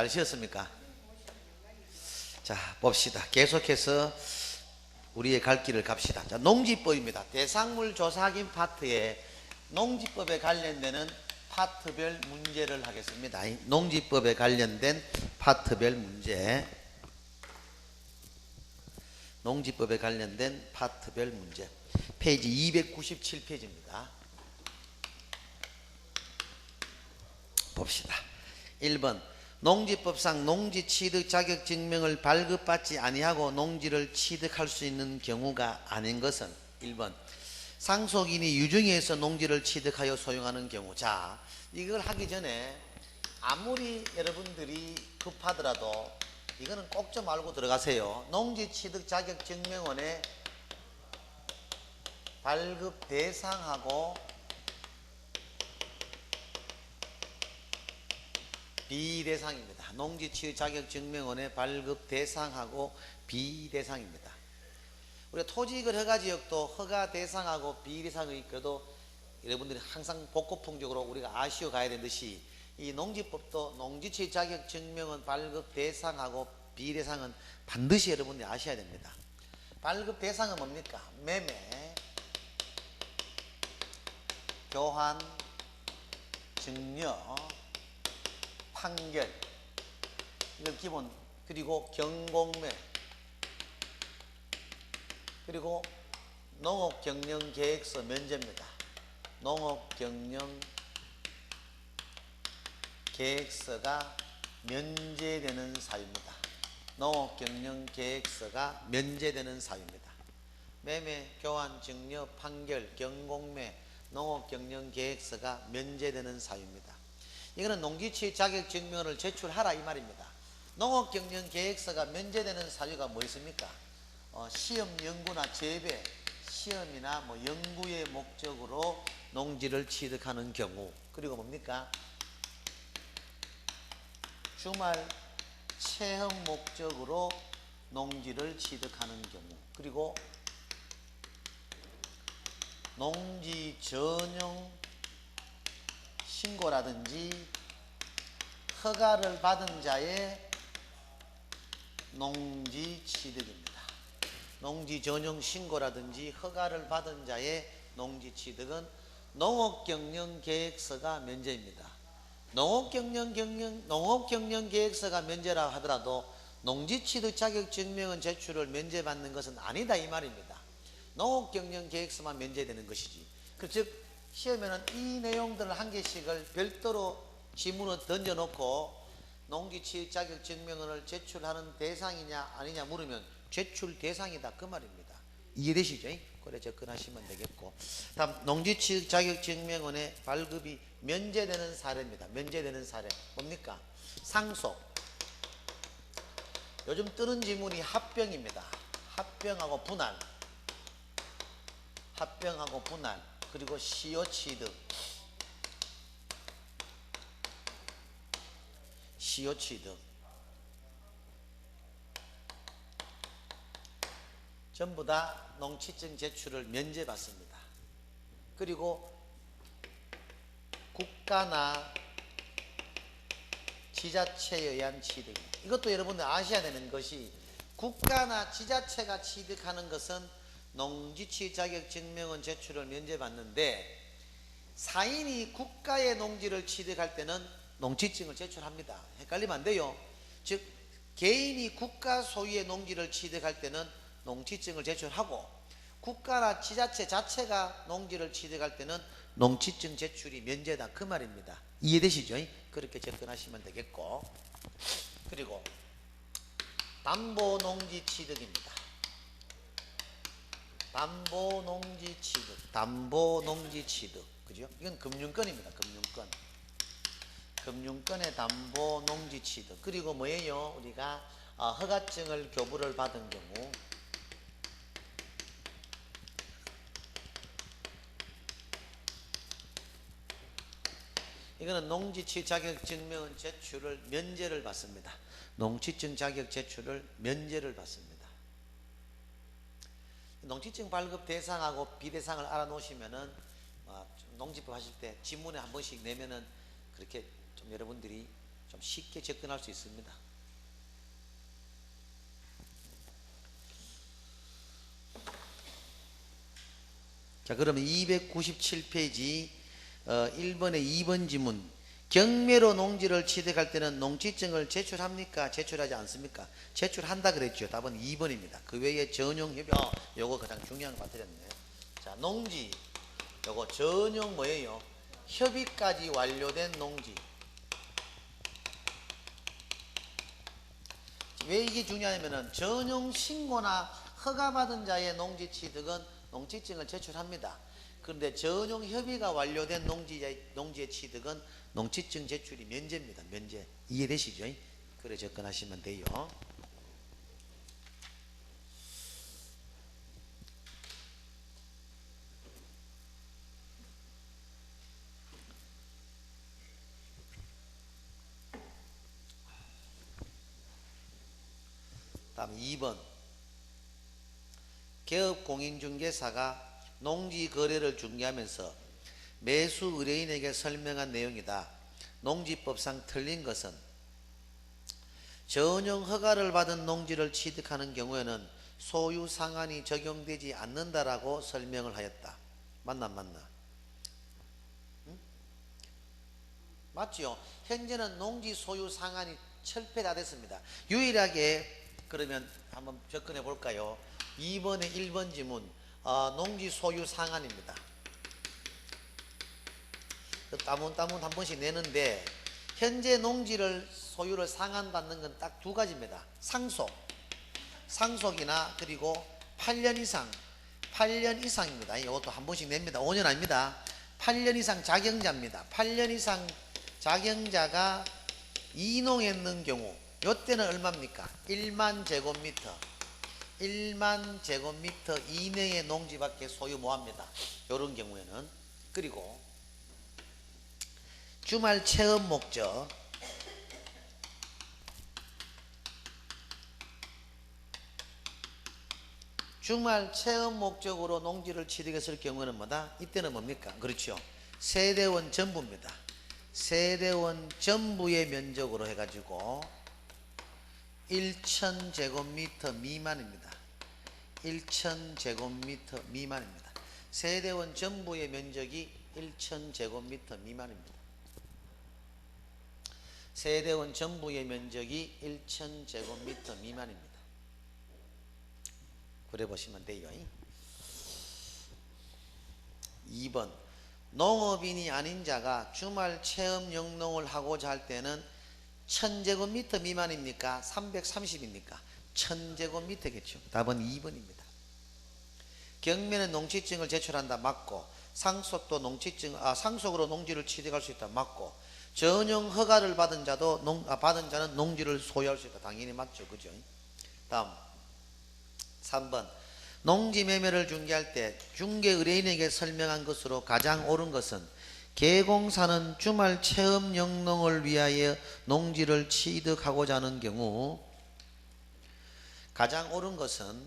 잘 쉬었습니까? 자, 봅시다. 계속해서 우리의 갈 길을 갑시다. 자, 농지법입니다. 대상물 조사 확인 파트에 농지법에 관련되는 파트별 문제를 하겠습니다. 농지법에 관련된 파트별 문제. 농지법에 관련된 파트별 문제. 페이지 297페이지입니다. 봅시다. 1번 농지법상 농지 취득 자격 증명을 발급받지 아니하고 농지를 취득할 수 있는 경우가 아닌 것은 1번 상속인이 유증에서 농지를 취득하여 소유하는 경우. 자, 이걸 하기 전에 아무리 여러분들이 급하더라도 이거는 꼭 좀 알고 들어가세요. 농지 취득 자격 증명원의 발급 대상하고 비대상입니다. 농지 취득 자격 증명원의 발급 대상하고 비대상입니다. 우리가 토지이익을 허가지역도 허가 대상하고 비대상이 있어도 여러분들이 항상 복고풍적으로 우리가 아시어 가야 되는 듯이 이 농지법도 농지 취득 자격 증명원 발급 대상하고 비대상은 반드시 여러분들이 아셔야 됩니다. 발급 대상은 뭡니까? 매매, 교환, 증여, 판결, 이걸 기본, 그리고 경공매, 그리고 농업경영계획서 면제입니다. 농업경영계획서가 면제되는 사유입니다. 농업경영계획서가 면제되는 사유입니다. 매매, 교환, 증여, 판결, 경공매, 농업경영계획서가 면제되는 사유입니다. 이거는 농지취득 자격 증명을 제출하라 이 말입니다. 농업경영계획서가 면제되는 사유가 뭐 있습니까? 시험 연구나 재배, 시험이나 연구의 목적으로 농지를 취득하는 경우, 그리고 뭡니까? 주말 체험 목적으로 농지를 취득하는 경우, 그리고 농지 전용 신고라든지 허가를 받은 자의 농지 취득입니다. 농지 전용 신고라든지 허가를 받은 자의 농지 취득은 농업경영계획서가 면제입니다. 농업경영계획서가 면제라 하더라도 농지 취득 자격 증명은 제출을 면제받는 것은 아니다 이 말입니다. 농업경영계획서만 면제되는 것이지. 즉 시험에는 이 내용들을 한 개씩을 별도로 지문을 던져놓고 농지 취득 자격 증명을 제출하는 대상이냐 아니냐 물으면 제출 대상이다 그 말입니다. 이해되시죠? 그래 접근하시면 되겠고, 다음 농지 취득 자격 증명원의 발급이 면제되는 사례입니다. 면제되는 사례 뭡니까? 상속. 요즘 뜨는 지문이 합병입니다. 합병하고 분할, 합병하고 분할, 그리고 시효 취득, 시효 취득 전부 다 농취증 제출을 면제받습니다. 그리고 국가나 지자체에 의한 취득, 이것도 여러분들 아셔야 되는 것이 국가나 지자체가 취득하는 것은 농지취득 자격 증명원 제출을 면제받는데 사인이 국가의 농지를 취득할 때는 농취증을 제출합니다. 헷갈리면 안 돼요. 즉 개인이 국가 소유의 농지를 취득할 때는 농취증을 제출하고 국가나 지자체 자체가 농지를 취득할 때는 농취증 제출이 면제다 그 말입니다. 이해되시죠? 그렇게 접근하시면 되겠고, 그리고 담보농지 취득입니다. 담보농지 취득, 담보농지 취득, 그죠? 이건 금융권입니다. 금융권의 담보농지 취득. 그리고 뭐예요? 우리가 허가증을 교부를 받은 경우, 이거는 농지취득 자격 증명은 제출을 면제를 받습니다. 농취증 자격 제출을 면제를 받습니다. 농취증 발급 대상하고 비대상을 알아놓으시면은 농지법 하실 때 지문에 한 번씩 내면은 그렇게 좀 여러분들이 좀 쉽게 접근할 수 있습니다. 자, 그러면 297페이지 1번의 2번 지문. 경매로 농지를 취득할 때는 농지증을 제출합니까? 제출하지 않습니까? 제출한다 그랬죠. 답은 2번입니다. 그 외에 전용협의, 요거 가장 중요한 거 빠뜨렸네. 자, 농지, 요거 전용 뭐예요? 협의까지 완료된 농지. 왜 이게 중요하냐면은 전용 신고나 허가받은 자의 농지 취득은 농지증을 제출합니다. 그런데 전용 협의가 완료된 농지의 취득은 농지증 제출이 면제입니다. 면제. 이해되시죠? 그래 접근하시면 돼요. 다음 2번. 개업공인중개사가 농지 거래를 중개하면서 매수 의뢰인에게 설명한 내용이다. 농지법상 틀린 것은 전용 허가를 받은 농지를 취득하는 경우에는 소유 상한이 적용되지 않는다라고 설명을 하였다. 맞나 안 맞나? 응? 맞죠? 현재는 농지 소유 상한이 철폐가 됐습니다. 유일하게 그러면 한번 접근해 볼까요? 2번의 1번 지문, 농지 소유 상한입니다. 따문 한 번씩 내는데 현재 농지를 소유를 상한받는 건 딱 두 가지입니다. 상속이나 그리고 8년 이상입니다. 이것도 한 번씩 냅니다. 5년 아닙니다. 8년 이상 작용자입니다. 8년 이상 작용자가 이농했는 경우 요때는 얼마입니까? 1만 제곱미터 1만 제곱미터 이내의 농지밖에 소유 못합니다. 이런 경우에는. 그리고 주말 체험 목적, 주말 체험 목적으로 농지를 취득했을 경우는 뭐다? 이때는 뭡니까? 그렇죠. 세대원 전부입니다. 세대원 전부의 면적으로 해가지고 1000제곱미터 미만입니다. 1000제곱미터 미만입니다. 세대원 전부의 면적이 1000제곱미터 미만입니다. 세대원 전부의 면적이 1000제곱미터 미만입니다. 그래 보시면 돼요. 2번. 농업인이 아닌 자가 주말 체험 영농을 하고자 할 때는 1000제곱미터 미만입니까? 330입니까? 1000제곱미터겠죠. 답은 2번입니다. 경매는 농지증을 제출한다. 맞고. 상속으로 농지를 취득할 수 있다. 맞고. 전용 허가를 받은 자는 농지를 소유할 수 있다. 당연히 맞죠. 그죠? 다음 3번. 농지 매매를 중개할 때 중개 의뢰인에게 설명한 것으로 가장 옳은 것은 개공사는 주말 체험 영농을 위하여 농지를 취득하고자 하는 경우, 가장 옳은 것은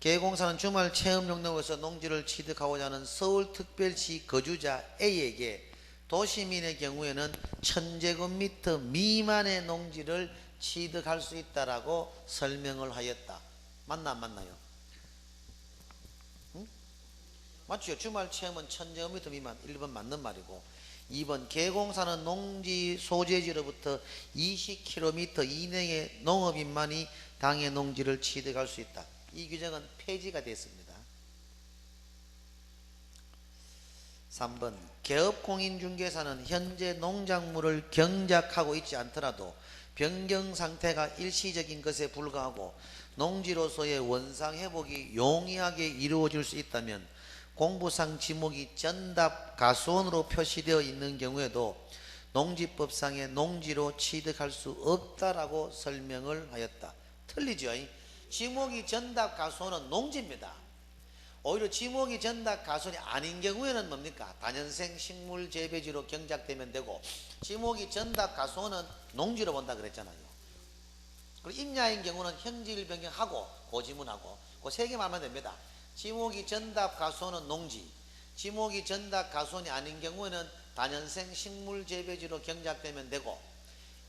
개공사는 주말 체험 영농에서 농지를 취득하고자 하는 서울특별시 거주자 A에게 도시민의 경우에는 1000제곱미터 미만의 농지를 취득할 수 있다라고 설명을 하였다. 맞나 안 맞나요? 응? 맞죠? 주말 체험은 1000제곱미터 미만. 1번 맞는 말이고, 2번 개공사는 농지 소재지로부터 20km 이내의 농업인만이 당해 농지를 취득할 수 있다. 이 규정은 폐지가 됐습니다. 3번. 개업공인중개사는 현재 농작물을 경작하고 있지 않더라도 변경 상태가 일시적인 것에 불과하고 농지로서의 원상회복이 용이하게 이루어질 수 있다면 공부상 지목이 전답가수원으로 표시되어 있는 경우에도 농지법상의 농지로 취득할 수 없다라고 설명을 하였다. 틀리죠? 지목이 전답가수원은 농지입니다. 오히려 지목이 전답가수원이 아닌 경우에는 뭡니까? 다년생 식물재배지로 경작되면 되고, 지목이 전답가수원은 농지로 본다 그랬잖아요. 그리고 임야인 경우는 현지를 변경하고 고지문하고 그 세 개만 하면 됩니다. 지목이 전답가수원은 농지, 지목이 전답가수원이 아닌 경우에는 다년생 식물재배지로 경작되면 되고,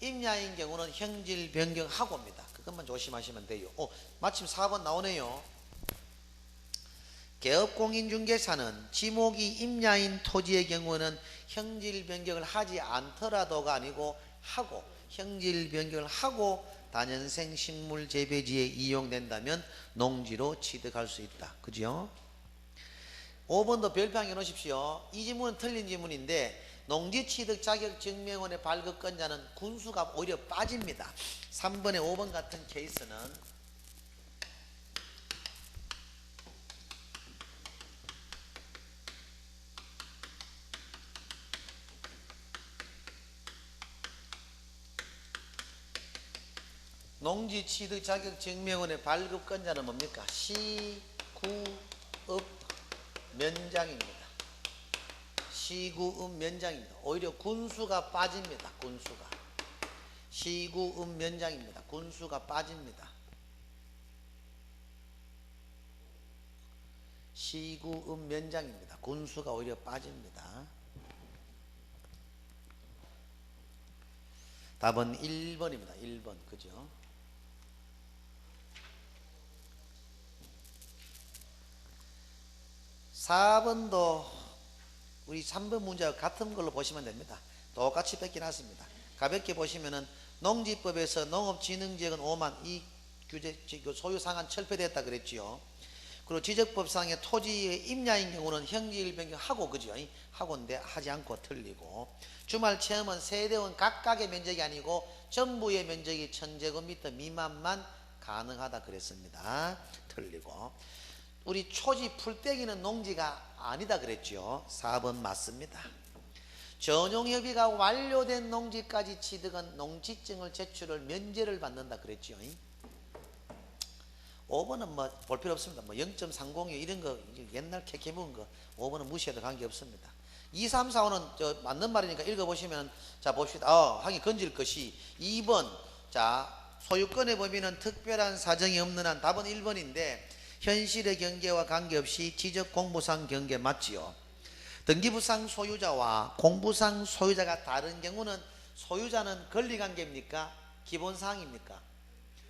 임야인 경우는 형질 변경하고입니다. 그것만 조심하시면 돼요. 마침 4번 나오네요. 개업공인중개사는 지목이 임야인 토지의 경우는 형질 변경을 하지 않더라도가 아니고 하고, 형질 변경을 하고 다년생 식물 재배지에 이용된다면 농지로 취득할 수 있다. 그죠? 5번도 별표해 놓으십시오. 이 지문은 틀린 지문인데 농지 취득 자격 증명원의 발급권자는 군수가 오히려 빠집니다. 3번에 5번 같은 케이스는 농지 취득 자격 증명원의 발급권자는 뭡니까? 시, 구, 읍, 면장입니다. 시구읍 면장입니다. 오히려 군수가 빠집니다. 군수가. 시구읍 면장입니다. 군수가 빠집니다. 시구읍 면장입니다. 군수가 오히려 빠집니다. 답은 1번입니다. 1번. 그죠? 4번도 우리 3번 문제와 같은 걸로 보시면 됩니다. 똑같이 뺏겨놨습니다. 가볍게 보시면은 농지법에서 농업진흥지역은 5만 이 규제 소유상한 철폐됐다 그랬지요. 그리고 지적법상의 토지의 임야인 경우는 형질 변경하고 그죠? 하고인데 하지 않고 틀리고, 주말 체험은 세대원 각각의 면적이 아니고 전부의 면적이 1000제곱미터 미만만 가능하다 그랬습니다. 틀리고, 우리 초지 풀떼기는 농지가 아니다 그랬죠. 4번 맞습니다. 전용협의가 완료된 농지까지 취득은 농지증을 제출을 면제를 받는다 그랬죠. 5번은 뭐 볼 필요 없습니다. 뭐 0.30 이런 거 옛날 캐캐 묵은 거 5번은 무시해도 관계없습니다. 2, 3, 4, 5는 맞는 말이니까 읽어보시면 자 봅시다. 하긴 건질 것이 2번 자 소유권의 범위는 특별한 사정이 없는 한 답은 1번인데 현실의 경계와 관계없이 지적 공부상 경계 맞지요. 등기부상 소유자와 공부상 소유자가 다른 경우는 소유자는 권리관계입니까? 기본사항입니까?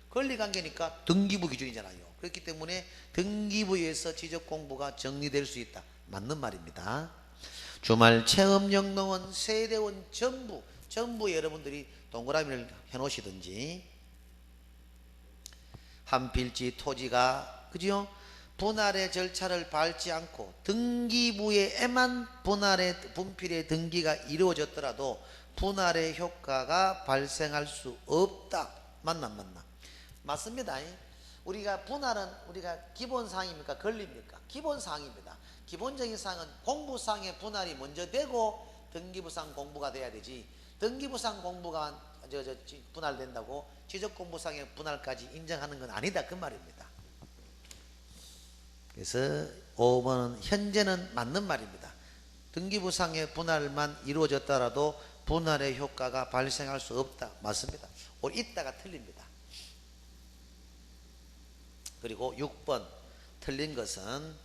권리관계니까 등기부 기준이잖아요. 그렇기 때문에 등기부에서 지적공부가 정리될 수 있다. 맞는 말입니다. 주말 체험영농은 세대원 전부 여러분들이 동그라미를 해놓으시든지, 한 필지 토지가 그죠? 분할의 절차를 밟지 않고 등기부에만 분필의 등기가 이루어졌더라도 분할의 효과가 발생할 수 없다. 맞나 안 맞나? 맞습니다. 우리가 분할은 우리가 기본사항입니까? 권리입니까? 기본사항입니다. 기본적인 사항은 공부상의 분할이 먼저 되고 등기부상 공부가 돼야 되지, 등기부상 공부가 분할된다고 지적공부상의 분할까지 인정하는 건 아니다 그 말입니다. 그래서 5번은 현재는 맞는 말입니다. 등기부상의 분할만 이루어졌더라도 분할의 효과가 발생할 수 없다. 맞습니다. 있다가 틀립니다. 그리고 6번 틀린 것은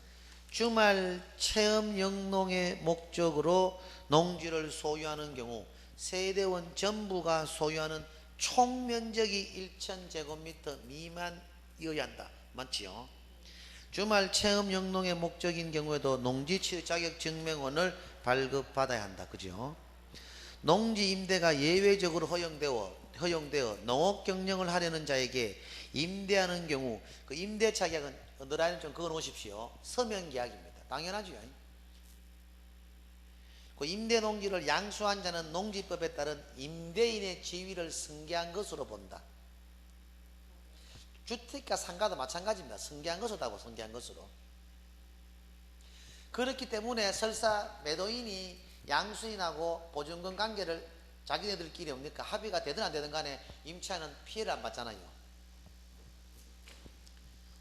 주말 체험 영농의 목적으로 농지를 소유하는 경우 세대원 전부가 소유하는 총 면적이 1000제곱미터 미만이어야 한다. 맞지요? 주말 체험 영농의 목적인 경우에도 농지 취득 자격 증명원을 발급받아야 한다. 그죠? 농지 임대가 예외적으로 허용되어 농업 경영을 하려는 자에게 임대하는 경우 그 임대 자격은 언더라인 좀 그어 놓으십시오. 서면 계약입니다. 당연하죠. 그 임대 농지를 양수한 자는 농지법에 따른 임대인의 지위를 승계한 것으로 본다. 주택과 상가도 마찬가지입니다. 승계한 것으로다고 승계한 것으로. 그렇기 때문에 설사 매도인이 양수인하고 보증금 관계를 자기네들끼리 뭡니까? 합의가 되든 안 되든 간에 임차인은 피해를 안 받잖아요.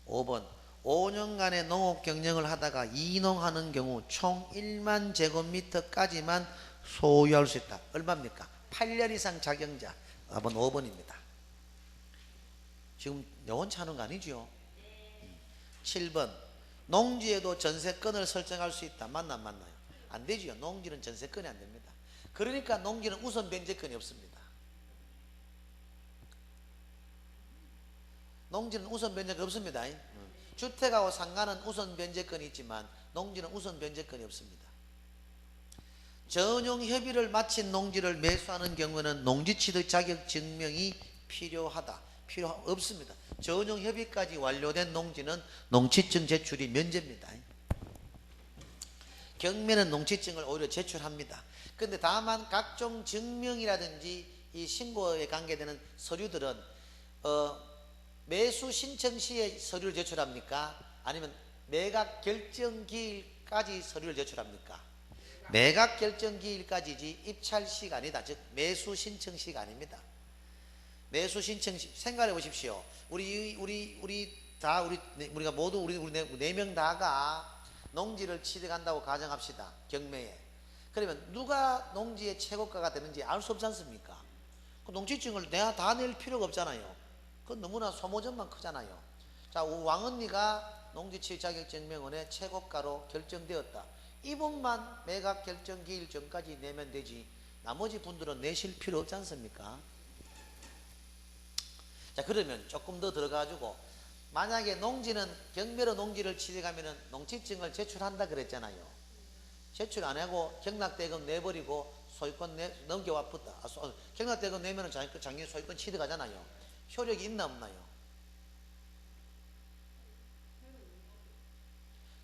5번 5년간의 농업 경영을 하다가 이농하는 경우 총 1만 제곱미터까지만 소유할 수 있다. 얼마입니까? 8년 이상 자경자. 답은 5번입니다. 지금 영원치 않은 거 아니죠? 7번 농지에도 전세권을 설정할 수 있다. 맞나 안 맞나요? 안 되지요. 농지는 전세권이 안 됩니다. 그러니까 농지는 우선 변제권이 없습니다. 농지는 우선 변제권 없습니다. 주택하고 상가는 우선 변제권이 있지만 농지는 우선 변제권이 없습니다. 전용 협의를 마친 농지를 매수하는 경우는 농지취득 자격 증명이 필요하다. 없습니다. 전용 협의까지 완료된 농지는 농지증 제출이 면제입니다. 경매는 농지증을 오히려 제출합니다. 그런데 다만 각종 증명이라든지 이 신고에 관계되는 서류들은 매수 신청 시에 서류를 제출합니까? 아니면 매각 결정 기일까지 서류를 제출합니까? 매각 결정 기일까지지 입찰 시가 아니다. 즉 매수 신청 시가 아닙니다. 매수 신청 시 생각해 보십시오. 우리가 모두 우리 네 명 다가 농지를 취득한다고 가정합시다. 경매에. 그러면 누가 농지의 최고가가 되는지 알 수 없지 않습니까? 그 농지증을 내가 다 낼 필요가 없잖아요. 그건 너무나 소모전만 크잖아요. 자, 왕언니가 농지취득 자격증명원의 최고가로 결정되었다. 이분만 매각 결정 기일 전까지 내면 되지 나머지 분들은 내실 필요 없지 않습니까? 자, 그러면 조금 더 들어가가지고 만약에 농지는 경매로 농지를 취득하면은 농지증을 제출한다 그랬잖아요. 제출 안 하고 경락대금 내버리고 소유권 넘겨와 붙다. 경락대금 내면은 장기 소유권 취득하잖아요. 효력이 있나 없나요?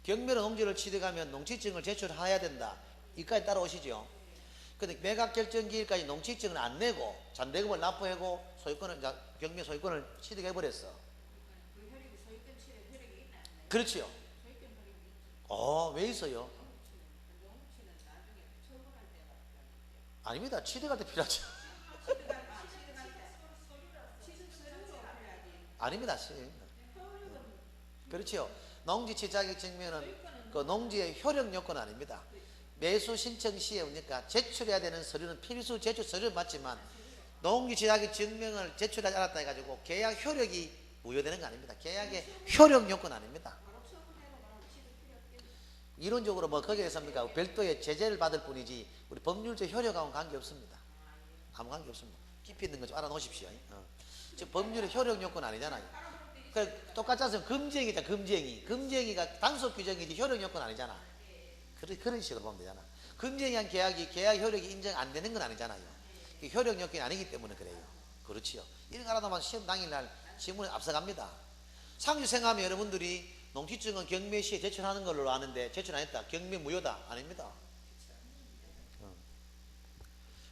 경매로 농지를 취득하면 농지증을 제출해야 된다. 이까지 따라오시죠. 근데 매각 결정 기일까지 농지증을 안 내고 잔대금을 납부하고 소유권을 경매 소유권을 취득해 버렸어. 그렇지요. 왜 있어요? 아닙니다. 취득할 때 필요하죠. 아닙니다. 그렇지요. 농지취득 자격증명은 그 농지의 효력 요건 아닙니다. 매수 신청 시에 그러니까 제출해야 되는 서류는 필수 제출 서류는 맞지만 농지취득 자격증명을 제출하지 않았다 해가지고 계약 효력이 무효되는 거 아닙니다. 계약의 효력 요건 아닙니다. 이론적으로 뭐 거기에서 별도의 제재를 받을 뿐이지 우리 법률적 효력하고는 관계없습니다. 아무 관계없습니다. 깊이 있는 거 좀 알아놓으십시오. 즉 법률의 효력 요건 아니잖아요. 똑같지 않습니까? 금지행위잖아. 금지행위가 단속 규정이지 효력 요건 아니잖아. 그런 식으로 보면 되잖아. 금지행위한 계약이 계약 효력이 인정 안 되는 건 아니잖아요. 효력 요건이 아니기 때문에 그래요. 그렇지요. 이런 거 알아두면 시험 당일날 신문에 앞서갑니다. 상주 생각하면 여러분들이 농지증은 경매 시에 제출하는 걸로 아는데 제출 안 했다. 경매 무효다. 아닙니다.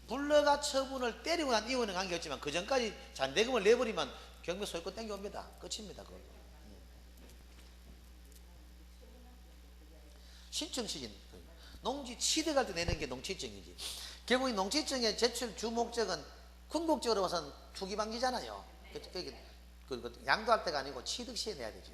불러가 처분을 때리고 난 이후에는 관계없지만 그 전까지 잔대금을 내버리면 경매 소유권 땡겨옵니다. 끝입니다. 그거. 신청시진 농지 취득할 때 내는 게 농지증이지. 결국 이 농지증의 제출 주 목적은 궁극적으로 봐서는 투기방지잖아요. 양도할 때가 아니고 취득 시에 내야 되죠.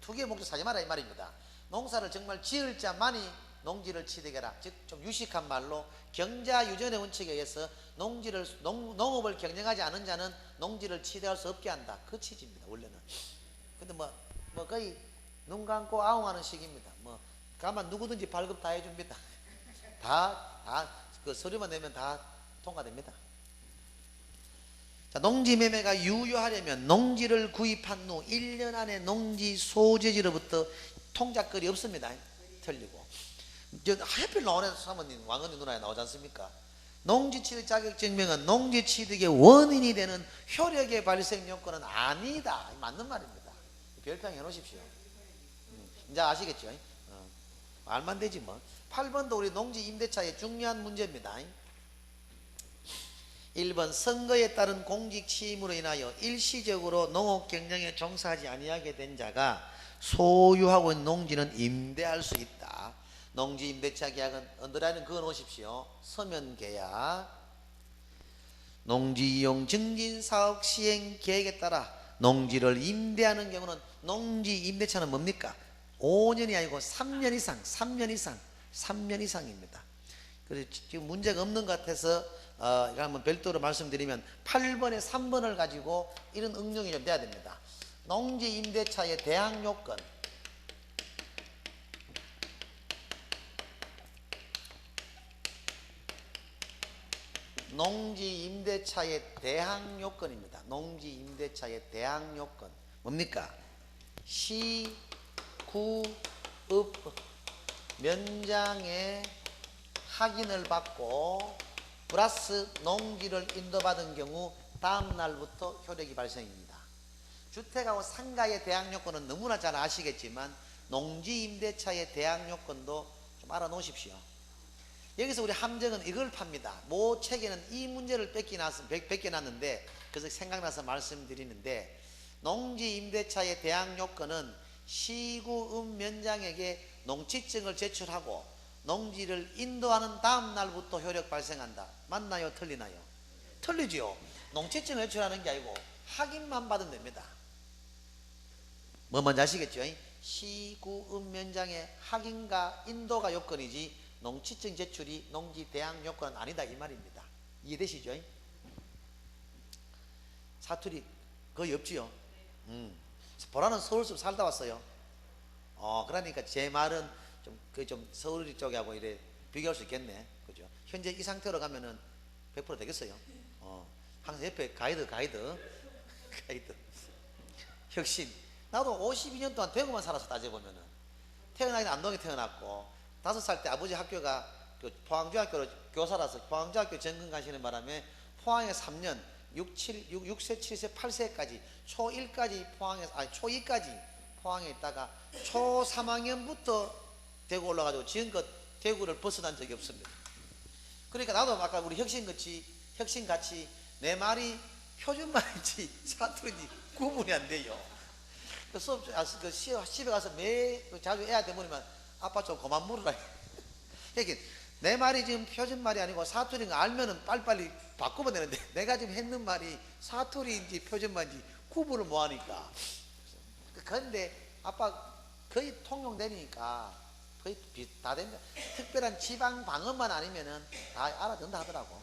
투기의 목적 사지 마라 이 말입니다. 농사를 정말 지을 자만이 농지를 취득해라. 즉 좀 유식한 말로 경자유전의 원칙에 의해서 농업을 경영하지 않은 자는 농지를 취득할 수 없게 한다. 그 취지입니다. 원래는. 근데 뭐 거의 눈 감고 아웅하는 식입니다. 가만 누구든지 발급 다 해줍니다. 그 서류만 내면 다 통과됩니다. 자, 농지 매매가 유효하려면 농지를 구입한 후 1년 안에 농지 소재지로부터 통작거리 없습니다. 틀리고. 하필 나오는 사모님 왕언니 누나에 나오지 않습니까? 농지취득 자격증명은 농지취득의 원인이 되는 효력의 발생 요건은 아니다. 맞는 말입니다. 별평 해놓으십시오. 이제 아시겠죠? 말만 되지 뭐. 8번도 우리 농지 임대차의 중요한 문제입니다. 1번 선거에 따른 공직 취임으로 인하여 일시적으로 농업 경영에 종사하지 아니하게 된 자가 소유하고 있는 농지는 임대할 수 있다. 농지 임대차 계약은 언더라인은 그어 놓으십시오. 서면 계약. 농지 이용 증진 사업 시행 계획에 따라 농지를 임대하는 경우는 농지 임대차는 뭡니까? 5년이 아니고 3년 이상, 3년 이상입니다. 그래서 지금 문제가 없는 것 같아서 이거 한번 별도로 말씀드리면 8번에 3번을 가지고 이런 응용이 좀 돼야 됩니다. 농지 임대차의 대항 요건. 농지 임대차의 대항 요건입니다. 농지 임대차의 대항 요건 뭡니까? 시, 구, 읍, 면장의 확인을 받고 플러스 농지를 인도받은 경우 다음 날부터 효력이 발생입니다. 주택하고 상가의 대항 요건은 너무나 잘 아시겠지만 농지 임대차의 대항 요건도 좀 알아놓으십시오. 여기서 우리 함정은 이걸 팝니다. 모 책에는 이 문제를 뺏겨놨는데 그래서 생각나서 말씀드리는데, 농지 임대차의 대항 요건은 시구읍 면장에게 농지증을 제출하고 농지를 인도하는 다음 날부터 효력 발생한다. 맞나요? 틀리나요? 틀리지요. 농지증을 제출하는 게 아니고 확인만 받으면 됩니다. 뭐 뭔지 아시겠죠? 시구읍 면장의 확인과 인도가 요건이지 농지증 제출이 농지 대항 요건은 아니다 이 말입니다. 이해되시죠? 사투리 거의 없지요? 보라는 서울숲 살다 왔어요. 그러니까 제 말은 좀 서울 쪽하고 이래 비교할 수 있겠네. 그죠? 현재 이 상태로 가면은 100% 되겠어요. 항상 옆에 가이드. 혁신. 나도 52년 동안 대구만 살아서 따져보면은, 태어나기는 안동에 태어났고 5살 때 아버지 학교가 그 포항중학교로 교사라서 포항중학교 전근 가시는 바람에 포항에 3년 6세, 7세, 8세까지 초1까지 초2까지 포항에 있다가 초 3학년부터 대구 올라가지고 지금껏 대구를 벗어난 적이 없습니다. 그러니까 나도 아까 우리 혁신같이 내 말이 표준말인지 사투리인지 구분이 안 돼요. 그 수업, 집에 가서 자주 애한테 물으면 아빠 좀 그만 물으라. 그러니까 내 말이 지금 표준말이 아니고 사투리인 거 알면은 빨리빨리 바꾸면 되는데 내가 지금 했는 말이 사투리인지 표준말인지 구분을 못 하니까. 그런데 아빠 거의 통용되니까 거의 다 됩니다. 특별한 지방 방언만 아니면은 다 알아듣는다 하더라고.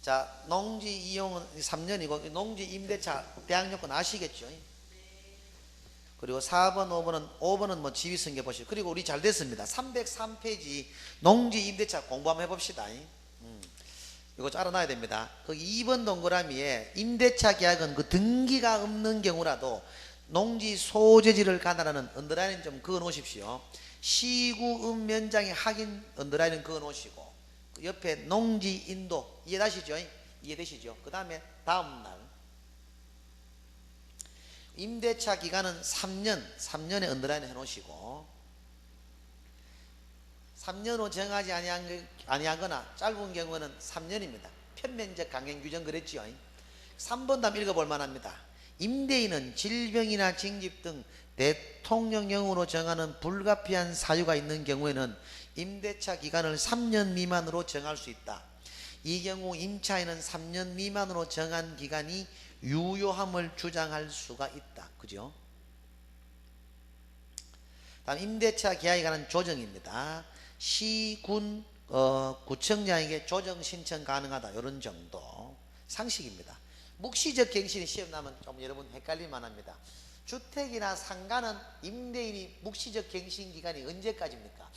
자, 농지 이용은 3년이고 농지 임대차 대항 요건 아시겠죠? 그리고 4번, 5번은 뭐 지휘승계 보시고, 그리고 우리 잘 됐습니다. 303페이지 농지 임대차 공부 한번 해봅시다. 이거 좀 알아놔야 됩니다. 거기 2번 동그라미에 임대차 계약은 그 등기가 없는 경우라도 농지 소재지를 가나라는 언더라인 좀 그어 놓으십시오. 시구읍 면장의 확인 언더라인 그어 놓으시고, 그 옆에 농지 인도 이해되시죠? 이해되시죠? 그 다음에 다음날 임대차 기간은 3년에 언더라인 해 놓으시고, 3년 후 정하지 아니하거나 짧은 경우는 3년입니다. 편면적 강행 규정 그랬지요. 3번 답 읽어볼 만합니다. 임대인은 질병이나 징집 등 대통령령으로 정하는 불가피한 사유가 있는 경우에는 임대차 기간을 3년 미만으로 정할 수 있다. 이 경우 임차인은 3년 미만으로 정한 기간이 유효함을 주장할 수가 있다. 그죠? 다음 임대차 계약에 관한 조정입니다. 시군 구청장에게 조정 신청 가능하다. 이런 정도 상식입니다. 묵시적 갱신이 시험 나면 좀 여러분 헷갈릴만 합니다. 주택이나 상가는 임대인이 묵시적 갱신 기간이 언제까지입니까?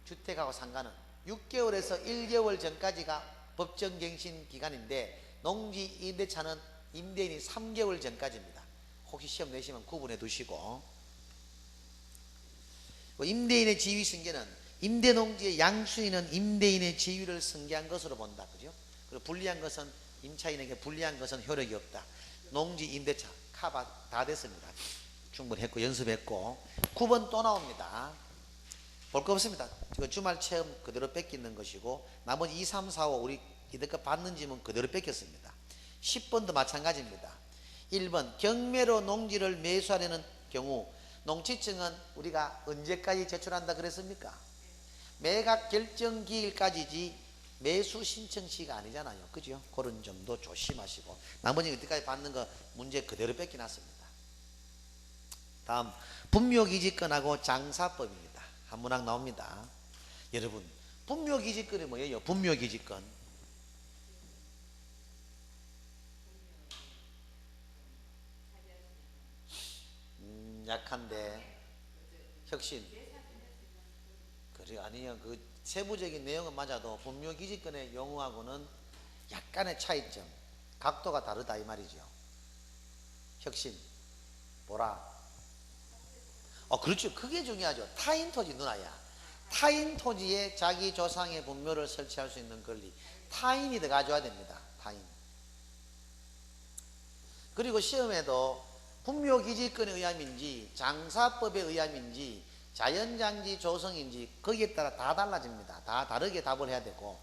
주택하고 상가는 6개월에서 1개월 전까지가 법정 갱신 기간인데, 농지 임대차는 임대인이 3개월 전까지입니다. 혹시 시험 내시면 구분해 두시고, 임대인의 지위 승계는 임대농지의 양수인은 임대인의 지위를 승계한 것으로 본다. 그죠? 그리고 불리한 것은 임차인에게 불리한 것은 효력이 없다. 농지 임대차 카바 다 됐습니다. 충분히 했고 연습했고. 9번 또 나옵니다. 볼 거 없습니다. 주말 체험 그대로 뺏기는 것이고, 나머지 2, 3, 4, 5 우리 이때껏 받는 질문 그대로 뺏겼습니다. 10번도 마찬가지입니다. 1번 경매로 농지를 매수하려는 경우 농지증은 우리가 언제까지 제출한다 그랬습니까? 매각 결정 기일까지지 매수 신청 시가 아니잖아요. 그죠? 그런 점도 조심하시고, 나머지 이때까지 받는 거 문제 그대로 뺏겨놨습니다. 다음 분묘기지권하고 장사법입니다. 한 문항 나옵니다. 여러분, 분묘기지권이 뭐예요? 분묘기지권. 약한데 혁신. 아니요. 그 세부적인 내용은 맞아도 분묘기지권의 용어하고는 약간의 차이점, 각도가 다르다 이 말이죠. 혁신, 보라. 그렇죠. 그게 중요하죠. 타인 토지 누나야. 타인 토지에 자기 조상의 분묘를 설치할 수 있는 권리. 타인이 들어가줘야 됩니다. 타인. 그리고 시험에도 분묘기지권에 의함인지 장사법에 의함인지 자연장지 조성인지 거기에 따라 다 달라집니다. 다 다르게 답을 해야 되고.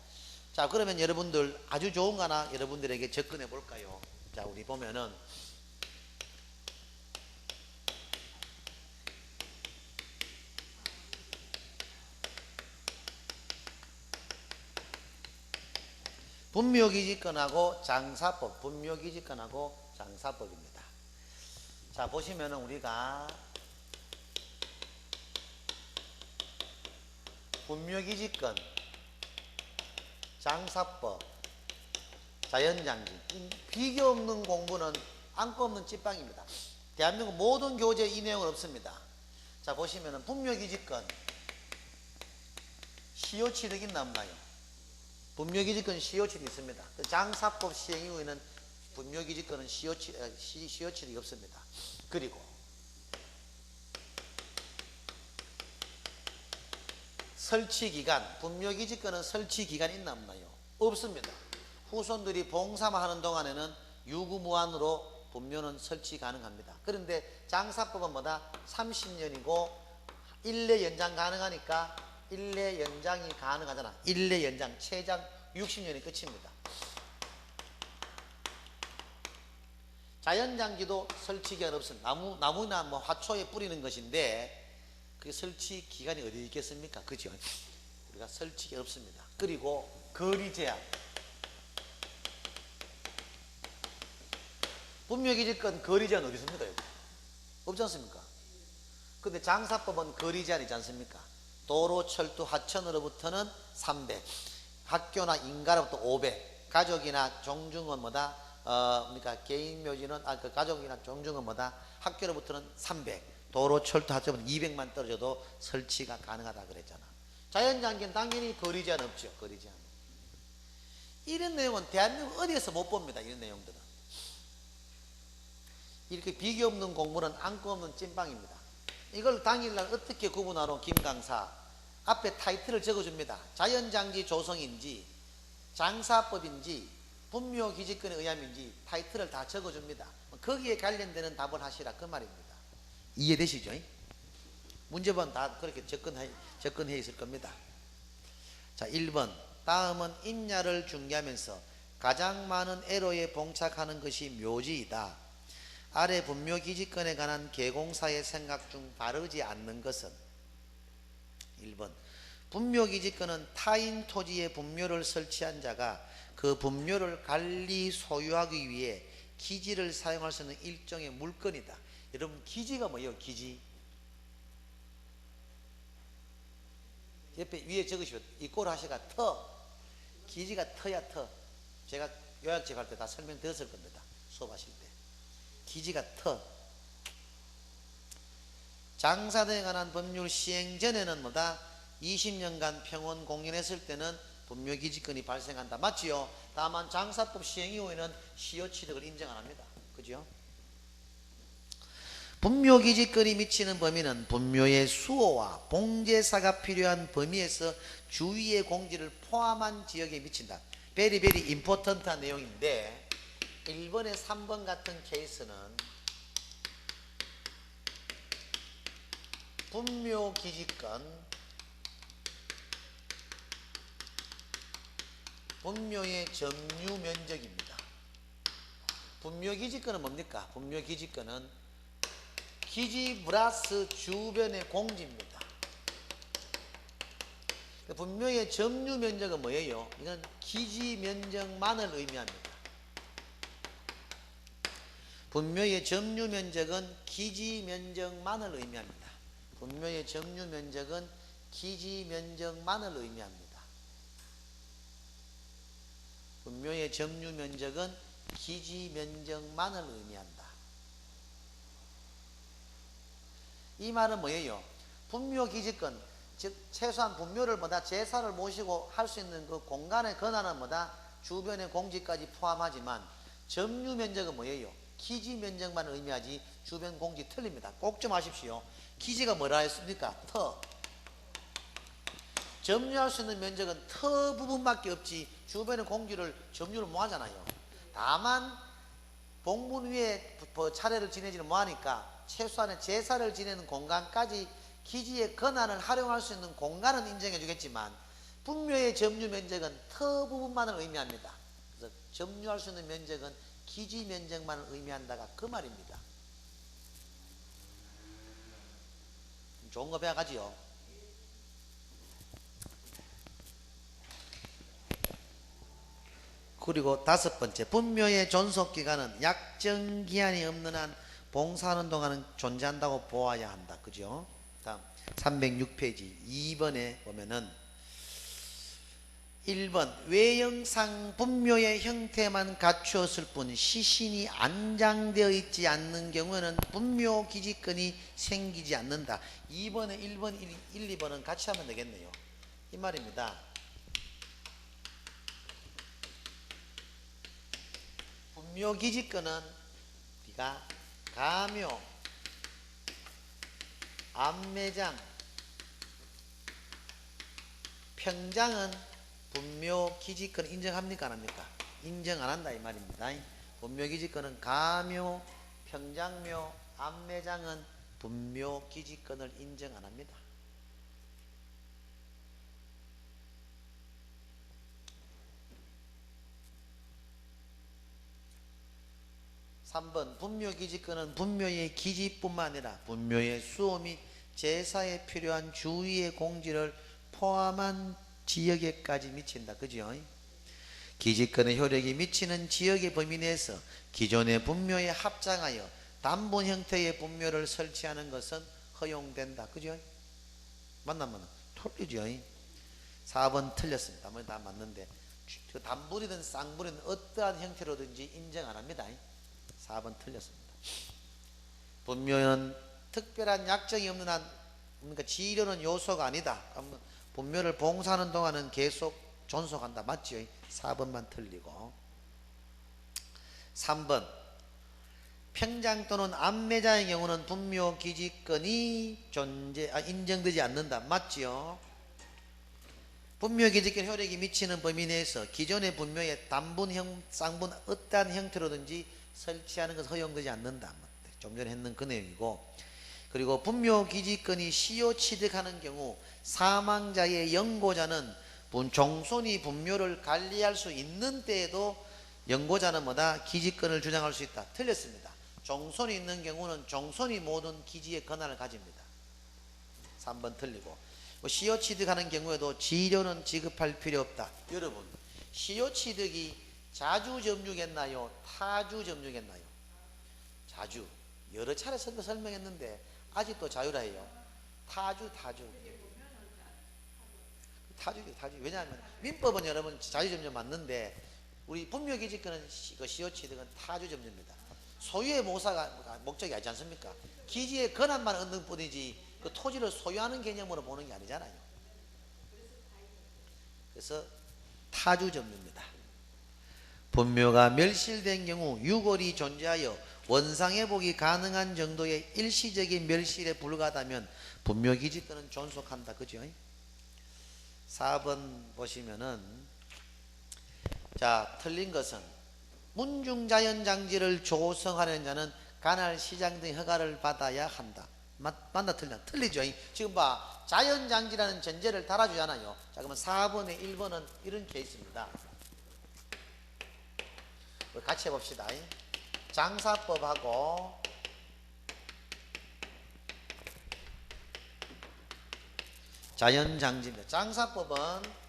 자, 그러면 여러분들 아주 좋은 거 하나 여러분들에게 접근해 볼까요? 자, 우리 보면은 분묘기지권하고 장사법, 분묘기지권하고 장사법입니다. 자, 보시면은 우리가 분묘기지권, 장사법, 자연장지, 비교 없는 공부는 안고 없는 찐빵입니다. 대한민국 모든 교재에 이 내용은 없습니다. 자, 보시면은 분묘기지권 시효취득 있나 없나요? 분묘기지권 시효취득이 있습니다. 장사법 시행 이후에는 분묘기지권은 시효취득이 없습니다. 그리고 설치기간, 분묘기지권은 설치기간 있나 없나요? 없습니다. 후손들이 봉사만 하는 동안에는 유구무한으로 분묘는 설치 가능합니다. 그런데 장사법은 뭐다? 30년이고 1례 연장 가능하니까 1례 연장이 가능하잖아. 1례 연장, 최장 60년이 끝입니다. 자연장지도 설치기간 없습니다. 나무나 뭐 화초에 뿌리는 것인데 그 설치 기간이 어디 있겠습니까? 그죠? 우리가 설치기 없습니다. 그리고 거리 제한. 분묘기지권 거리 제한 어디 있습니까? 여기? 없지 않습니까? 근데 장사법은 거리 제한이지 않습니까? 도로, 철도, 하천으로부터는 300, 학교나 인가로부터 500, 가족이나 종중은 뭐다? 그러니까 개인 묘지는 그 가족이나 종중은 뭐다? 학교로부터는 300, 도로, 철도, 하천은 200만 떨어져도 설치가 가능하다 그랬잖아. 자연장기는 당연히 거리 제한 없죠. 거리 제한. 이런 내용은 대한민국 어디에서 못 봅니다. 이런 내용들은. 이렇게 비교 없는 공부는 안고 없는 찐빵입니다. 이걸 당일날 어떻게 구분하러 김강사 앞에 타이틀을 적어줍니다. 자연장지 조성인지 장사법인지 분묘기지권에 의함인지 타이틀을 다 적어줍니다. 거기에 관련되는 답을 하시라 그 말입니다. 이해되시죠? 문제번 다 그렇게 접근해 있을 겁니다. 자, 1번 다음은 임야를 중개하면서 가장 많은 애로에 봉착하는 것이 묘지이다. 아래 분묘기지권에 관한 개공사의 생각 중 다르지 않는 것은 1번 분묘기지권은 타인 토지에 분묘를 설치한 자가 그 분묘를 관리 소유하기 위해 기지를 사용할 수 있는 일종의 물건이다. 여러분 기지가 뭐예요? 기지 옆에 위에 적으시면 이꼬라시가 터, 기지가 터야 터. 제가 요약집 할 때 다 설명드렸을 겁니다. 수업하실 때 기지가 터. 장사 등에 관한 법률 시행 전에는 뭐다? 20년간 평원 공연했을 때는 분묘기지권이 발생한다. 맞지요? 다만 장사법 시행 이후에는 시효취득을 인정 안 합니다. 그죠? 분묘기지권이 미치는 범위는 분묘의 수호와 봉제사가 필요한 범위에서 주위의 공지를 포함한 지역에 미친다. 베리베리 임포턴트한 내용인데 1번에 3번 같은 케이스는 분묘기지권 분묘의 점유 면적입니다. 분묘기지권은 뭡니까? 분묘기지권은 기지 플러스 주변의 공지입니다. 분묘의 점유 면적은 뭐예요? 이건 기지 면적만을 의미합니다. 분묘의 점유 면적은 기지 면적만을 의미합니다. 분묘의 점유 면적은 기지 면적만을 의미합니다. 분묘의 점유 면적은 기지 면적만을 의미한다. 이 말은 뭐예요? 분묘기지권 즉 최소한 분묘를 제사를 모시고 할 수 있는 그 공간의 권한은 주변의 공지까지 포함하지만 점유 면적은 뭐예요? 기지 면적만 의미하지 주변 공지 틀립니다. 꼭 좀 아십시오. 기지가 뭐라 했습니까? 터. 점유할 수 있는 면적은 터 부분밖에 없지 주변의 공지를 점유를 못 하잖아요. 다만 봉분 위에 차례를 지내지는 못 하니까 최소한의 제사를 지내는 공간까지 기지의 권한을 활용할 수 있는 공간은 인정해 주겠지만 분묘의 점유 면적은 터 부분만을 의미합니다. 그래서 점유할 수 있는 면적은 기지 면적만을 의미한다가 그 말입니다. 좋은 거 배워가지요. 그리고 다섯 번째, 분묘의 존속기간은 약정기한이 없는 한 봉사하는 동안은 존재한다고 보아야 한다. 그죠? 다음 306페이지 2번에 보면은 1번 외형상 분묘의 형태만 갖추었을 뿐 시신이 안장되어 있지 않는 경우에는 분묘 기지권이 생기지 않는다. 2번에 1번, 1, 2번은 같이 하면 되겠네요. 이 말입니다. 분묘 기지권은 네가 가묘, 암매장, 평장은 분묘 기지권 인정합니까 안 합니까? 인정 안 한다 이 말입니다. 분묘 기지권은 가묘, 평장묘, 암매장은 분묘 기지권을 인정 안 합니다. 3번 분묘 기지권은 분묘의 기지뿐만 아니라 분묘의 수호 및 제사에 필요한 주위의 공지를 포함한 지역에까지 미친다. 그죠? 기지권의 효력이 미치는 지역의 범위 내에서 기존의 분묘에 합장하여 단분 형태의 분묘를 설치하는 것은 허용된다. 그죠? 맞나면 틀리죠? 4번 틀렸습니다. 다 맞는데 그 단분이든 쌍분이든 어떠한 형태로든지 인정 안 합니다. 4번 틀렸습니다. 분묘는 특별한 약정이 없는 한 그러니까 지료는 요소가 아니다. 분묘를 봉사하는 동안은 계속 존속한다. 맞지요? 4번만 틀리고 3번 평장 또는 암매장의 경우는 분묘 기지권이 인정되지 않는다. 맞지요? 분묘 기지권 효력이 미치는 범위 내에서 기존의 분묘의 단분형, 쌍분 어떠한 형태로든지 설치하는 것은 허용되지 않는다. 좀 전에 했는 그 내용이고 그리고 분묘 기지권이 시효 취득하는 경우 사망자의 영고자는 종손이 분묘를 관리할 수 있는 때에도 영고자는 기지권을 주장할 수 있다. 틀렸습니다. 종손이 있는 경우는 종손이 모든 기지의 권한을 가집니다. 3번 틀리고 시효 취득하는 경우에도 지료는 지급할 필요 없다. 여러분 시효 취득이 자주 점유겠나요? 타주 점유겠나요? 자주. 여러 차례 설명했는데 아직도 자유라 해요. 타주. 왜냐하면 민법은 여러분 자유점유 맞는데 우리 분묘기지권은 시효취득은 타주점유입니다. 소유의 목적이 아니지 않습니까? 기지의 권한만 얻는 뿐이지 그 토지를 소유하는 개념으로 보는 게 아니잖아요. 그래서 타주점유입니다. 분묘가 멸실된 경우 유골이 존재하여 원상회복이 가능한 정도의 일시적인 멸실에 불과하다면 분묘기지권은 존속한다. 그죠? 4번 보시면은 자 틀린 것은 문중자연장지를 조성하려는 자는 관할 시장 등 허가를 받아야 한다. 맞나 틀려? 틀리죠? 지금 봐 자연장지라는 전제를 달아주잖아요. 자 그러면 4번에 1번은 이런 케이스입니다. 같이 해봅시다. 장사법하고 자연장지입니다. 장사법은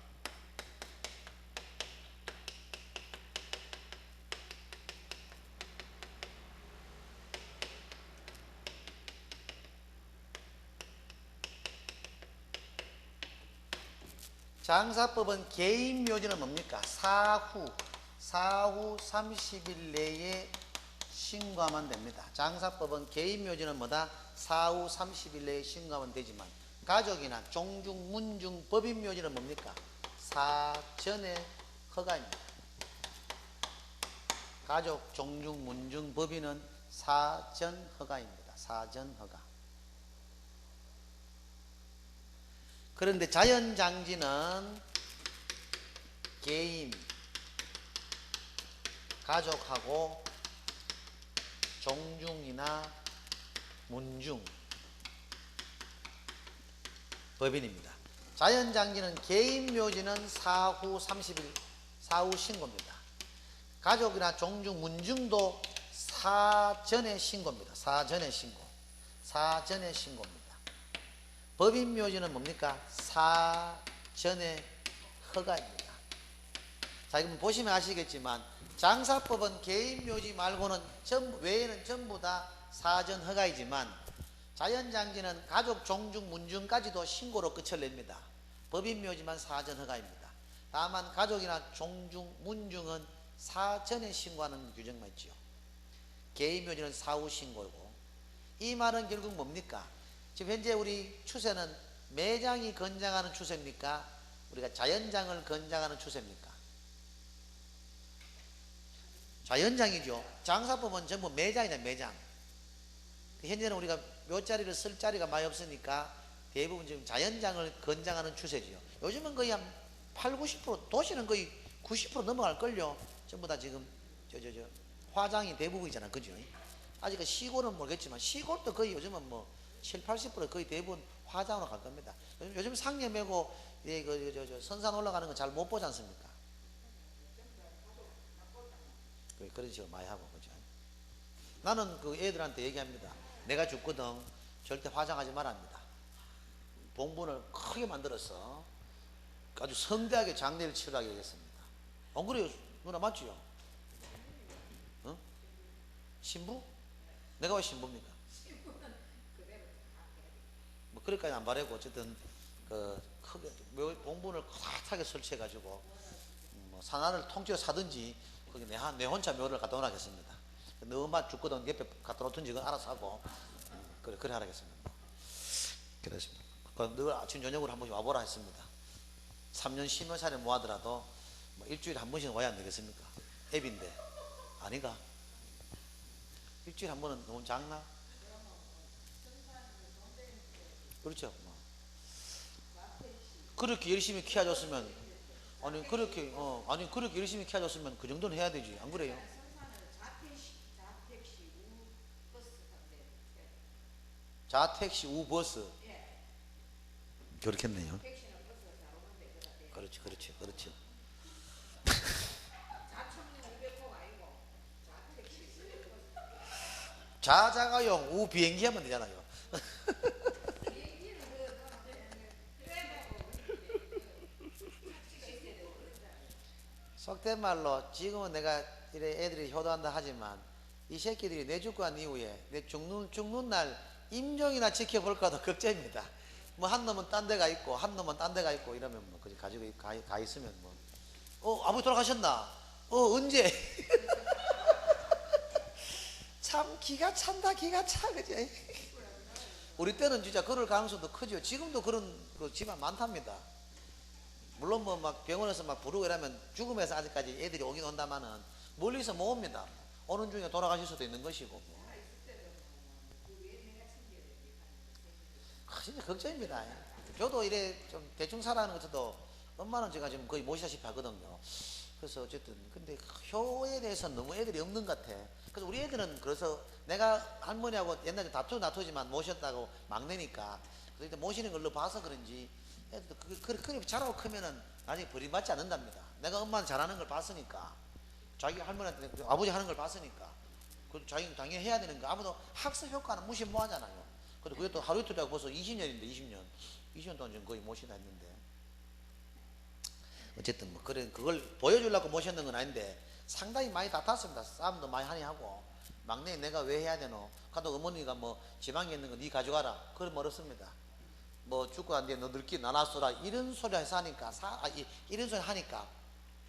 개인 묘지는 뭡니까? 사후 30일 내에 신고하면 됩니다. 장사법은 개인 묘지는 사후 30일 내에 신고하면 되지만 가족이나 종중, 문중, 법인 묘지는 뭡니까? 사전의 허가입니다. 가족, 종중, 문중, 법인은 사전 허가입니다. 사전 허가. 그런데 자연장지는 개인, 가족하고 종중이나 문중, 법인입니다. 자연장지는 개인 묘지는 사후 30일, 사후 신고입니다. 가족이나 종중, 문중도 사전에 신고입니다. 사전에 신고. 사전에 신고입니다. 법인 묘지는 뭡니까? 사전에 허가입니다. 자, 그럼 보시면 아시겠지만 장사법은 개인 묘지 말고는 외에는 전부 다 사전 허가이지만 자연장지는 가족, 종중, 문중까지도 신고로 끝을 냅니다. 법인 묘지만 사전 허가입니다. 다만 가족이나 종중, 문중은 사전에 신고하는 규정만 있지요. 개인 묘지는 사후 신고고. 이 말은 결국 뭡니까? 지금 현재 우리 추세는 매장이 건장하는 추세입니까? 우리가 자연장을 건장하는 추세입니까? 자연장이죠. 장사법은 전부 매장이다, 매장. 현재는 우리가 묘자리를 쓸 자리가 많이 없으니까 대부분 지금 자연장을 건장하는 추세지요. 요즘은 거의 한 8, 90%, 도시는 거의 90% 넘어갈걸요. 전부 다 지금 화장이 대부분이잖아, 그죠? 아직 시골은 모르겠지만 시골도 거의 요즘은 뭐 7, 80% 거의 대부분 화장으로 갈 겁니다. 요즘 상계 메고 선산 올라가는 거 잘 못 보지 않습니까? 그러죠, 많이 하고, 그죠? 나는 그 애들한테 얘기합니다. 내가 죽거든 절대 화장하지 말합니다. 봉분을 크게 만들어서 아주 성대하게 장례를 치르라고 얘기했습니다. 안 그래요? 누나 맞지요? 어? 신부? 내가 왜 신부입니까? 뭐 그럴까지 안 바라고 어쨌든 그 크게 봉분을 크게 설치해가지고 뭐 산하를 통째로 사든지 거기 내 혼자 묘를 갖다 놓으라겠습니다. 너 엄마 죽거든 옆에 갖다 놓든지 그건 알아서 하고 그래 하라겠습니다. 그렇습니다. 늘 아침 저녁으로 한 번씩 와보라 했습니다. 3년 쉬면 살에 모아더라도 뭐 일주일에 한 번씩 와야 안 되겠습니까? 앱인데 아닌가? 일주일에 한 번은 너무 작나? 그렇죠. 뭐. 그렇게 열심히 키워줬으면 그렇게 열심히 키워줬으면 그 정도는 해야 되지. 안 그래요? 자택시 우버스. 그렇겠네요. 그렇죠. 자자가용 우 비행기 하면 되잖아요. 속된 말로 지금은 내가 이래 애들이 효도한다 하지만 이 새끼들이 내 죽고 난 이후에 내 죽는 날 임종이나 지켜볼까도 걱정입니다. 뭐 한 놈은 딴 데가 있고 한 놈은 딴 데가 있고 이러면 뭐 그지 가지고 가 있으면 뭐 아버지 돌아가셨나? 언제? 참 기가 찬다, 기가 차, 그지? 우리 때는 진짜 그럴 가능성도 크죠. 지금도 그런 그 집안 많답니다. 물론 뭐 막 병원에서 막 부르고 이러면 죽음에서 아직까지 애들이 오긴 온다마는 멀리서 못 옵니다. 오는 중에 돌아가실 수도 있는 것이고. 진짜 걱정입니다. 저도 이래 좀 대충 살아가는 것도 엄마는 제가 지금 거의 모시다시피 하거든요. 그래서 어쨌든 근데 효에 대해서 너무 애들이 없는 것 같아. 그래서 우리 애들은 그래서 내가 할머니하고 옛날에 다투지만 모셨다고 막내니까 그래서 모시는 걸로 봐서 그런지 애들도 그렇게 자라고 크면은 나중에 버림받지 않는답니다. 내가 엄마는 잘하는 걸 봤으니까 자기 할머니한테 아버지 하는 걸 봤으니까 그 자기는 당연히 해야 되는 거. 아무도 학습 효과는 무시 못 하잖아요. 근데 그게 또 하루 이틀이라고 벌써 20년인데 20년 동안 지금 거의 모시다 했는데 어쨌든 뭐 그걸 보여주려고 모셨는 건 아닌데 상당히 많이 다퉜습니다. 싸움도 많이 하니 하고 막내 내가 왜 해야 되노? 가도 어머니가 뭐 지방에 있는 거 네 가져가라. 그럼 어렵습니다. 뭐 죽고 안 돼 너 늙기 나눠서라 이런 소리 해서 하니까 이런 소리 하니까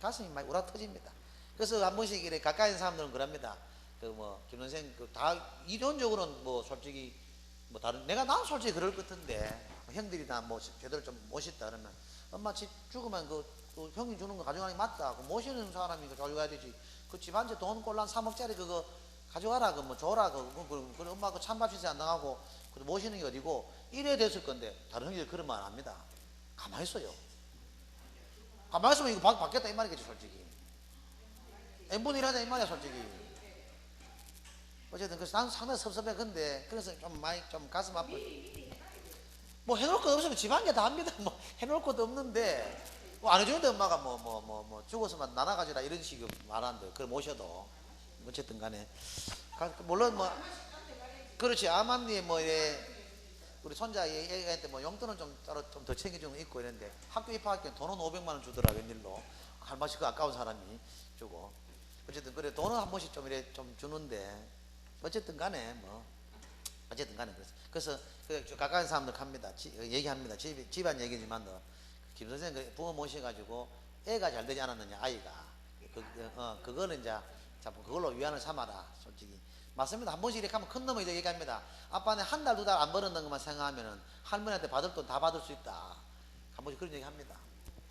가슴이 많이 우락 터집니다. 그래서 한 번씩 이래 가까이 있는 사람들은 그럽니다. 그 뭐 김 선생 다 이론적으로는 뭐 솔직히 뭐 다른 난 솔직히 그럴 것 같은데 형들이나 뭐 제대로 좀 모셨다 그러면 엄마 집 죽으면 그 형이 주는 거 가져가는 게 맞다. 그 모시는 사람이 그 가져가야 되지. 그 집한테 돈 꼴랑 3억짜리 그거 가져가라. 그 뭐 줘라. 그 엄마 그 찬밥 시세 안 나가고 그 모시는 게 어디고 이래 됐을 건데 다른 형제들 그런 말 안 합니다. 가만히 있어요. 가만히 있으면 이거 받겠다 이 말이겠지 솔직히. n분의 1 하자 이 말이야 솔직히. 어쨌든 그래서 난 상당히 섭섭해. 근데 그래서 좀 많이 좀 가슴 아프. 뭐 해놓을 것 없으면 집안에 다 합니다. 뭐 해놓을 것도 없는데 뭐 안 해주는데 엄마가 뭐 죽어서만 나눠 가지라 이런 식으로 말하는데 그걸 모셔도 어쨌든 간에 물론 뭐 그렇지 아만리 뭐 이래 우리 손자 얘기할 때 뭐 용돈은 좀 따로 좀 더 챙겨주는 거 있고 이랬는데 학교 입학할 때 돈은 500만 원 주더라 웬일로 할머니 그 아까운 사람이 주고 어쨌든 그래 돈은 한 번씩 좀 이래 좀 주는데 어쨌든 간에 뭐 어쨌든 간에 그래서 그 가까운 사람들 합니다. 얘기합니다. 집안 얘기지만 김 선생 그 부모 모셔가지고 애가 잘 되지 않았느냐 아이가 그거는 이제 그걸로 위안을 삼아라 솔직히 맞습니다. 한 번씩 이렇게 하면 큰 놈이 이제 얘기합니다. 아빠는 한 달 두 달 안 벌었는 것만 생각하면은 할머니한테 받을 돈 다 받을 수 있다. 한 번씩 그런 얘기 합니다.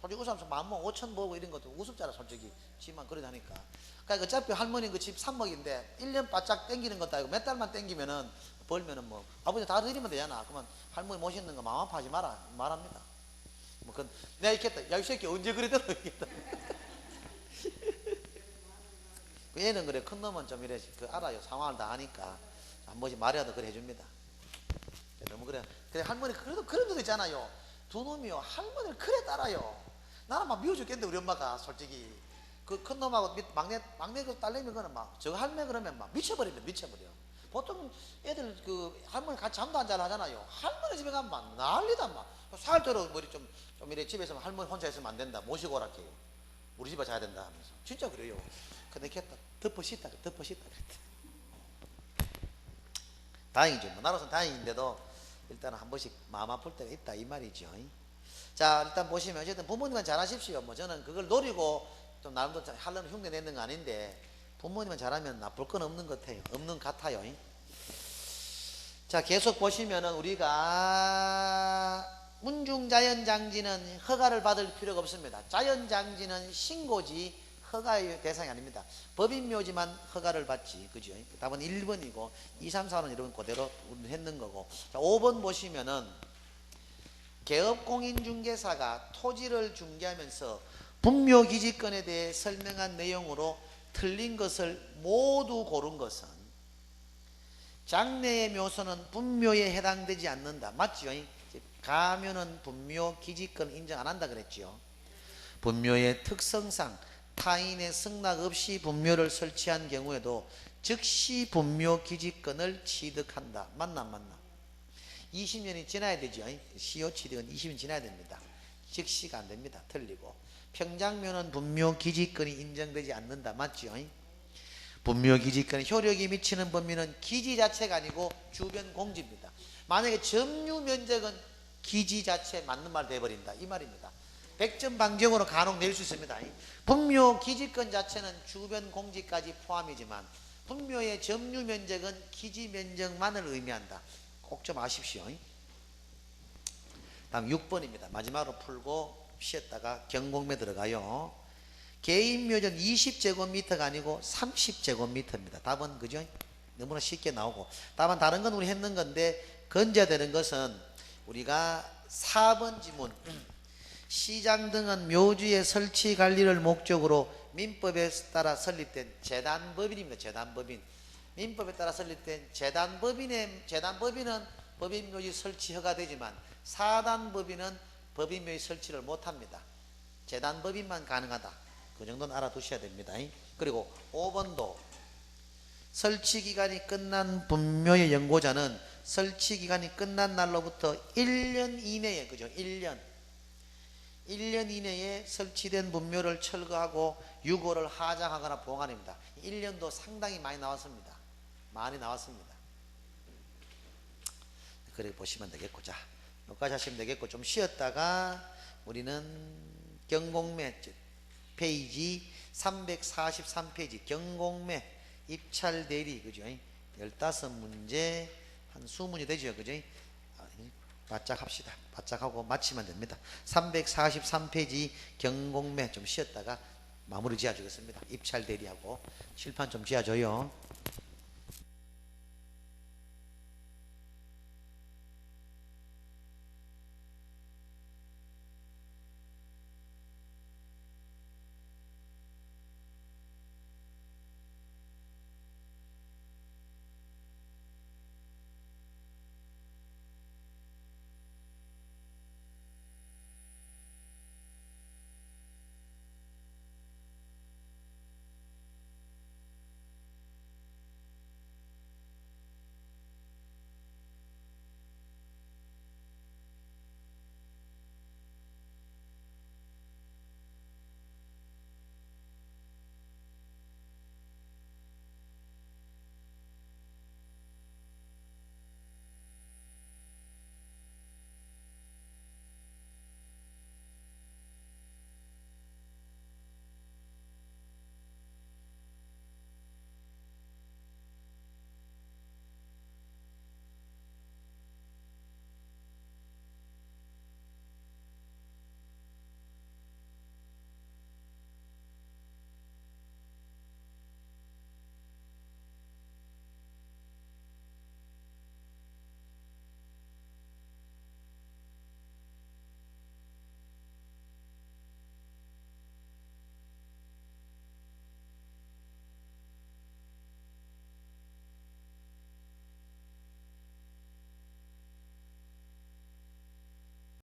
솔직히 웃으면서 마음먹 5천 벌고 이런 것도 우습잖아 솔직히 집만 그러다 하니까 그러니까 어차피 할머니 그 집 3억인데 1년 바짝 땡기는 것도 아니고 몇 달만 땡기면은 벌면은 뭐 아버지 다 드리면 되잖아. 그러면 할머니 모시는 거 마음 아파하지 마라 말합니다. 뭐 그건 내가 있겠다. 야 이 새끼 언제 그랬더라 이겠다. 얘는 그래 큰 놈은 좀 이래 그 알아요. 상황을 다 아니까 한 번씩 말이라도 그래 해줍니다. 너무 그래 할머니 그래도 그런 적 있잖아요. 두 놈이요 할머니를 그래 따라요. 나는 막 미워 죽겠는데 우리 엄마가 솔직히 그 큰 놈하고 막내 그 딸내미 거는 막 저 할매 그러면 막 미쳐버립니다. 미쳐버려. 보통 애들 그 할머니 같이 잠도 안 잘 하잖아요. 할머니 집에 가면 막 난리다 막 살도록 머리 좀 이래 집에서 할머니 혼자 있으면 안 된다. 모시고 오라게요. 우리 집에 자야 된다 하면서 진짜 그래요. 근데 걔다 덮어 씻다 그랬대. 다행이죠. 뭐 나로서는 다행인데도 일단은 한 번씩 마음 아플 때가 있다 이 말이죠. 자 일단 보시면 어쨌든 부모님은 잘하십시오. 뭐 저는 그걸 노리고 좀 나름대로 하려는 흉내 내는 거 아닌데 부모님은 잘하면 나쁠 건 없는 것 같아요. 없는 것 같아요. 자 계속 보시면은 우리가 문중자연장지는 허가를 받을 필요가 없습니다. 자연장지는 신고지 허가의 대상이 아닙니다. 법인묘지만 허가를 받지. 그죠? 답은 1번이고 2, 3, 4는 이런 그대로 했는 거고. 자, 5번 보시면은 개업공인중개사가 토지를 중개하면서 분묘기지권에 대해 설명한 내용으로 틀린 것을 모두 고른 것은 장래의 묘소는 분묘에 해당되지 않는다. 맞죠? 가묘는 분묘 기지권 인정 안 한다 그랬죠. 분묘의 특성상 타인의 승낙 없이 분묘를 설치한 경우에도 즉시 분묘 기지권을 취득한다. 맞나 안 맞나? 20년이 지나야 되죠. 시효 취득은 20년 지나야 됩니다. 즉시가 안 됩니다. 틀리고. 평장묘는 분묘 기지권이 인정되지 않는다. 맞죠? 분묘 기지권의 효력이 미치는 범위는 기지 자체가 아니고 주변 공지입니다. 만약에 점유 면적은 기지 자체 맞는 말 돼버린다 이 말입니다. 100점 방정으로 간혹 낼 수 있습니다. 분묘 기지권 자체는 주변 공지까지 포함이지만 분묘의 점유 면적은 기지 면적만을 의미한다. 꼭 좀 아십시오. 다음 6번입니다. 마지막으로 풀고 쉬었다가 경공매 들어가요. 개인묘전 20제곱미터가 아니고 30제곱미터입니다. 답은 그죠? 너무나 쉽게 나오고 답은 다른 건 우리 했는 건데 건져야 되는 것은 우리가 4번 지문 시장 등은 묘지의 설치 관리를 목적으로 민법에 따라 설립된 재단법인입니다. 재단법인 민법에 따라 설립된 재단법인은 법인묘지 설치 허가되지만 사단법인은 법인묘지 설치를 못합니다. 재단법인만 가능하다. 그 정도는 알아두셔야 됩니다. 그리고 5번도 설치기간이 끝난 분묘의 연고자는 설치기간이 끝난 날로부터 1년 이내에 그죠? 1년 이내에 설치된 분묘를 철거하고 유고를 하장하거나 보관합니다. 1년도 상당히 많이 나왔습니다. 그래 보시면 되겠고 자 여기까지 하시면 되겠고 좀 쉬었다가 우리는 경공매 페이지 343페이지 경공매 입찰대리 그죠? 15문제 한 20문제 되죠 그죠? 바짝 합시다. 바짝 하고 마치면 됩니다. 343페이지 경공매 좀 쉬었다가 마무리 지어주겠습니다. 입찰 대리하고 칠판 좀 지어줘요.